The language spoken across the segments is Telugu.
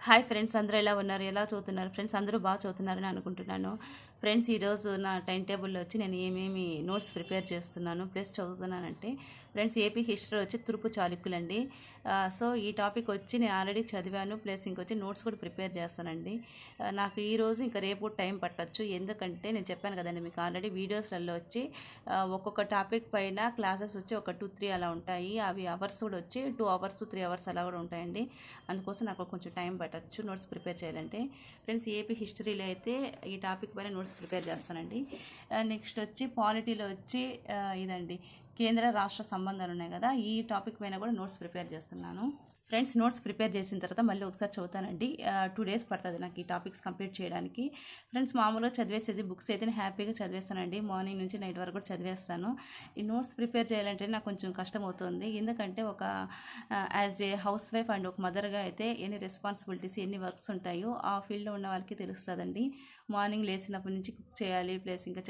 హాయ్ ఫ్రెండ్స్, అందరూ ఎలా ఉన్నారు? ఎలా చదువుతున్నారు ఫ్రెండ్స్? అందరూ బాగా చదువుతున్నారని అనుకుంటున్నాను. ఫ్రెండ్స్, ఈరోజు నా టైం టేబుల్లో వచ్చి నేను ఏమేమి నోట్స్ ప్రిపేర్ చేస్తున్నాను ప్లస్ చదువుతున్నానంటే ఫ్రెండ్స్, ఏపీ హిస్టరీ వచ్చి తూర్పు చాళుక్యులండి. సో ఈ టాపిక్ వచ్చి నేను ఆల్రెడీ చదివాను, ప్లస్ ఇంకొచ్చి నోట్స్ కూడా ప్రిపేర్ చేస్తానండి. నాకు ఈరోజు ఇంకా రేపు టైం పట్టచ్చు, ఎందుకంటే నేను చెప్పాను కదండి మీకు ఆల్రెడీ వీడియోస్లలో వచ్చి ఒక్కొక్క టాపిక్ పైన క్లాసెస్ వచ్చి ఒక 2-3 అలా ఉంటాయి. అవి అవర్స్ కూడా వచ్చి 2 అవర్స్ 3 అవర్స్ అలా కూడా ఉంటాయండి. అందుకోసం నాకు కొంచెం టైం పట్టచ్చు నోట్స్ ప్రిపేర్ చేయాలంటే. ఫ్రెండ్స్, ఏపీ హిస్టరీలో అయితే ఈ టాపిక్ పైన నోట్స్ ప్రిపేర్ చేస్తానండి. నెక్స్ట్ వచ్చి పాలిటీలో వచ్చి ఇదండి కేంద్ర రాష్ట్ర సంబంధాలు ఉన్నాయి కదా, ఈ టాపిక్ పైన కూడా నోట్స్ ప్రిపేర్ చేస్తున్నాను. ఫ్రెండ్స్, నోట్స్ ప్రిపేర్ చేసిన తర్వాత మళ్ళీ ఒకసారి చదువుతానండి. 2 days పడుతుంది నాకు ఈ టాపిక్స్ కంప్లీట్ చేయడానికి. ఫ్రెండ్స్, మామూలుగా చదివేసేది బుక్స్ అయితే నేను హ్యాపీగా చదివేస్తానండి. మార్నింగ్ నుంచి నైట్ వరకు కూడా చదివేస్తాను. ఈ నోట్స్ ప్రిపేర్ చేయాలంటే నాకు కొంచెం కష్టం అవుతుంది, ఎందుకంటే ఒక as a housewife and ఒక మదర్గా అయితే ఎన్ని రెస్పాన్సిబిలిటీస్ ఎన్ని వర్క్స్ ఉంటాయో ఆ ఫీల్డ్లో ఉన్న వాళ్ళకి తెలుస్తుందండి. మార్నింగ్ లేచినప్పటి నుంచి కుక్ చేయాలి, ప్లస్ ఇంకా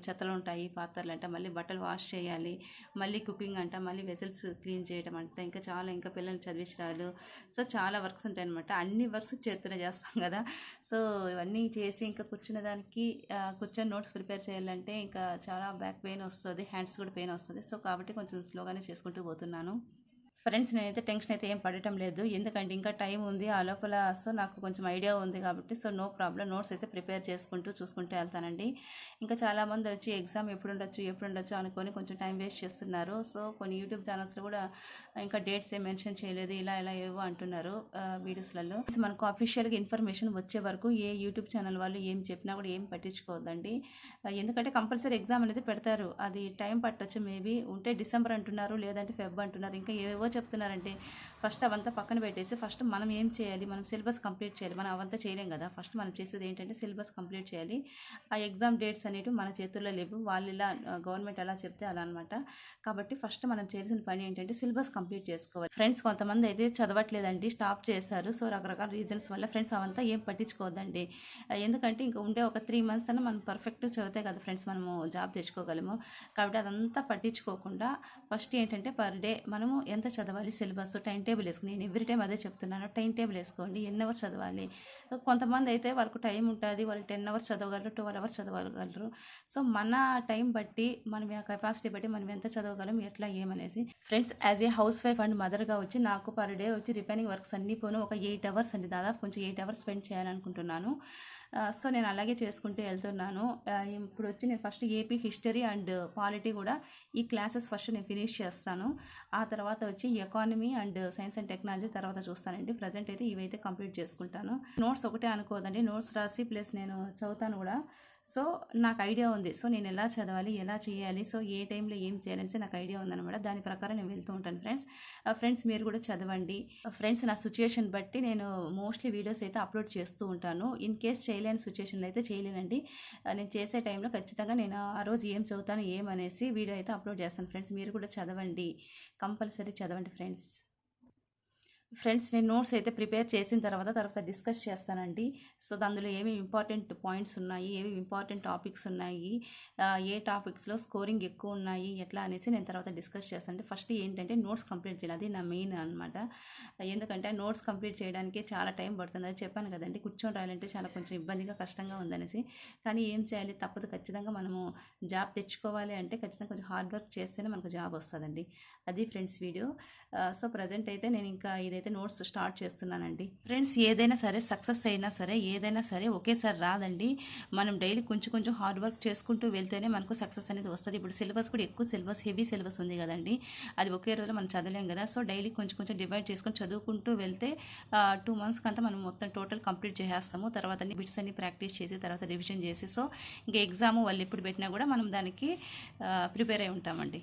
చెత్తలు ఉంటాయి, పాత్రలు అంట, మళ్ళీ బట్టలు వాష్ చేయాలి, మళ్ళీ కుకింగ్ అంట, మళ్ళీ వెసల్స్ క్లీన్ చేయడం అంట, ఇంకా పిల్లల్ని చదివించడాలు. సో చాలా వర్క్స్ ఉంటాయి అనమాట. అన్ని వర్క్స్ చేస్తూనే చేస్తాం కదా. సో ఇవన్నీ చేసి ఇంకా కూర్చొని నోట్స్ ప్రిపేర్ చేయాలంటే ఇంకా చాలా బ్యాక్ పెయిన్ వస్తుంది, హ్యాండ్స్ కూడా పెయిన్ వస్తుంది. సో కాబట్టి కొంచెం స్లోగానే చేసుకుంటూ పోతున్నాను. ఫ్రెండ్స్, నేనైతే టెన్షన్ అయితే ఏం పడటం లేదు, ఎందుకంటే ఇంకా టైం ఉంది ఆ లోపల. సో నాకు కొంచెం ఐడియా ఉంది కాబట్టి సో నో ప్రాబ్లం, నోట్స్ అయితే ప్రిపేర్ చూసుకుంటూ వెళ్తానండి. ఇంకా చాలామంది వచ్చి ఎగ్జామ్ ఎప్పుడు ఉండొచ్చు అనుకొని కొంచెం టైం వేస్ట్ చేస్తున్నారు. సో కొన్ని యూట్యూబ్ ఛానల్స్లో కూడా ఇంకా డేట్స్ ఏం మెన్షన్ చేయలేదు, ఇలా ఏవో అంటున్నారు వీడియోస్లలో. మనకు అఫీషియల్గా ఇన్ఫర్మేషన్ వచ్చే వరకు ఏ యూట్యూబ్ ఛానల్ వాళ్ళు ఏం చెప్పినా కూడా ఏం పట్టించుకోవద్దండి, ఎందుకంటే కంపల్సరీ ఎగ్జామ్ అనేది పెడతారు. అది టైం పట్టొచ్చు, మేబీ ఉంటే డిసెంబర్ అంటున్నారు, లేదంటే ఫెబ్ అంటున్నారు, ఇంకా ఏవేవో చెప్తున్నారంటే ఫస్ట్ అవంతా పక్కన పెట్టేసి ఫస్ట్ మనం ఏం చేయాలి, మనం సిలబస్ కంప్లీట్ చేయాలి. మనం అవంతా చేయలేం కదా, ఫస్ట్ మనం చేసేది ఏంటంటే సిలబస్ కంప్లీట్ చేయాలి. ఆ ఎగ్జామ్ డేట్స్ అనేవి మన చేతుల్లో లేవు, వాళ్ళు ఇలా గవర్నమెంట్ అలా చెప్తే అలా అనమాట. కాబట్టి ఫస్ట్ మనం చేయాల్సిన పని ఏంటంటే సిలబస్ కంప్లీట్ చేసుకోవాలి. ఫ్రెండ్స్, కొంతమంది అయితే చదవట్లేదండి, స్టాప్ చేశారు. సో రకరకాల రీజన్స్ వల్ల ఫ్రెండ్స్ అవంతా ఏం పట్టించుకోవద్దండి, ఎందుకంటే ఇంకా ఉండే ఒక 3 months అన్న మనం పర్ఫెక్ట్ చదివితే కదా ఫ్రెండ్స్ మనము జాబ్ తెచ్చుకోగలము. కాబట్టి అదంతా పట్టించుకోకుండా ఫస్ట్ ఏంటంటే పర్ డే మనము ఎంత చదవాలి, సిలబస్ టైం టేబుల్ వేసుకుని, నేను ఎవ్రీ టైం అదే చెప్తున్నాను, టైం టేబుల్ వేసుకోండి, ఎన్ని అవర్స్ చదవాలి. కొంతమంది అయితే వాళ్ళకు టైం ఉంటుంది, వాళ్ళు 10 hours చదవగలరు, 12 hours చదవగలరు. సో మన టైం బట్టి మనం కెపాసిటీ బట్టి మనం ఎంత చదవగలం, ఎట్లా ఏమనేసి. Friends, as a housewife and మదర్గా వచ్చి నాకు పర్ డే వచ్చి రిపేరింగ్ వర్క్స్ అన్నీ పోను ఒక 8 hours అండి, దాదాపు కొంచెం 8 hours స్పెండ్ చేయాలనుకుంటున్నాను. సో నేను అలాగే చేసుకుంటూ వెళ్తున్నాను. ఇప్పుడు వచ్చి నేను first AP history and polity కూడా ఈ క్లాసెస్ ఫస్ట్ నేను ఫినిష్ చేస్తాను. ఆ తర్వాత వచ్చి economy and science and technology తర్వాత చూస్తానండి. ప్రజెంట్ అయితే ఇవైతే కంప్లీట్ చేసుకుంటాను. నోట్స్ ఒకటే అనుకోదండి, నోట్స్ రాసి ప్లస్ నేను చదువుతాను కూడా. సో నాకు ఐడియా ఉంది, సో నేను ఎలా చదవాలి, ఎలా చేయాలి, సో ఏ టైంలో ఏం చేయాలనేసి నాకు ఐడియా ఉందన్నమాట. దాని ప్రకారం నేను వెళ్తూ ఉంటాను ఫ్రెండ్స్. మీరు కూడా చదవండి ఫ్రెండ్స్. నా సిచ్యుయేషన్ బట్టి నేను మోస్ట్లీ వీడియోస్ అయితే అప్లోడ్ చేస్తూ ఉంటాను. ఇన్ కేస్ చేయలేని సిచ్యుయేషన్లో అయితే చేయలేనండి. నేను చేసే టైంలో ఖచ్చితంగా నేను ఆ రోజు ఏం చదువుతాను ఏమనేసి వీడియో అయితే అప్లోడ్ చేస్తాను ఫ్రెండ్స్. మీరు కూడా చదవండి, కంపల్సరీ చదవండి ఫ్రెండ్స్. నేను నోట్స్ అయితే ప్రిపేర్ చేసిన తర్వాత డిస్కస్ చేస్తానండి. సో అందులో ఏమి ఇంపార్టెంట్ పాయింట్స్ ఉన్నాయి, ఏవి ఇంపార్టెంట్ టాపిక్స్ ఉన్నాయి, ఏ టాపిక్స్లో స్కోరింగ్ ఎక్కువ ఉన్నాయి, ఎట్లా అనేసి నేను తర్వాత డిస్కస్ చేస్తాను. ఫస్ట్ ఏంటంటే నోట్స్ కంప్లీట్ చేయాలి, అది నా మెయిన్ అనమాట. ఎందుకంటే నోట్స్ కంప్లీట్ చేయడానికి చాలా టైం పడుతుంది, అది చెప్పాను కదండి. కూర్చొని రాయాలంటే చాలా కొంచెం ఇబ్బందిగా కష్టంగా ఉందనేసి. కానీ ఏం చేయాలి, తప్పదు, ఖచ్చితంగా మనము జాబ్ తెచ్చుకోవాలి అంటే ఖచ్చితంగా కొంచెం హార్డ్ వర్క్ చేస్తేనే మనకు జాబ్ వస్తుందండి. అది ఫ్రెండ్స్ వీడియో. సో ప్రజెంట్ అయితే నేను ఇంకా ఇదైతే నోట్స్ స్టార్ట్ చేస్తున్నానండి. ఫ్రెండ్స్, ఏదైనా సరే సక్సెస్ అయినా సరే ఏదైనా సరే ఒకేసారి రాదండి. మనం డైలీ కొంచెం హార్డ్ వర్క్ చేసుకుంటూ వెళ్తేనే మనకు సక్సెస్ అనేది వస్తుంది. ఇప్పుడు సిలబస్ కూడా ఎక్కువ హెవీ సిలబస్ ఉంది కదండి, అది ఒకే రోజులో మనం చదవలేం కదా. సో డైలీ కొంచెం డివైడ్ చేసుకొని చదువుకుంటూ వెళ్తే 2 months కంతా మనం మొత్తం టోటల్ కంప్లీట్ చేసేస్తాము. తర్వాత బిట్స్ అన్ని ప్రాక్టీస్ చేసి తర్వాత రివిజన్ చేసి, సో ఇంకా ఎగ్జామ్ వాళ్ళు ఎప్పుడు పెట్టినా కూడా మనం దానికి ప్రిపేర్ అయి ఉంటామండి.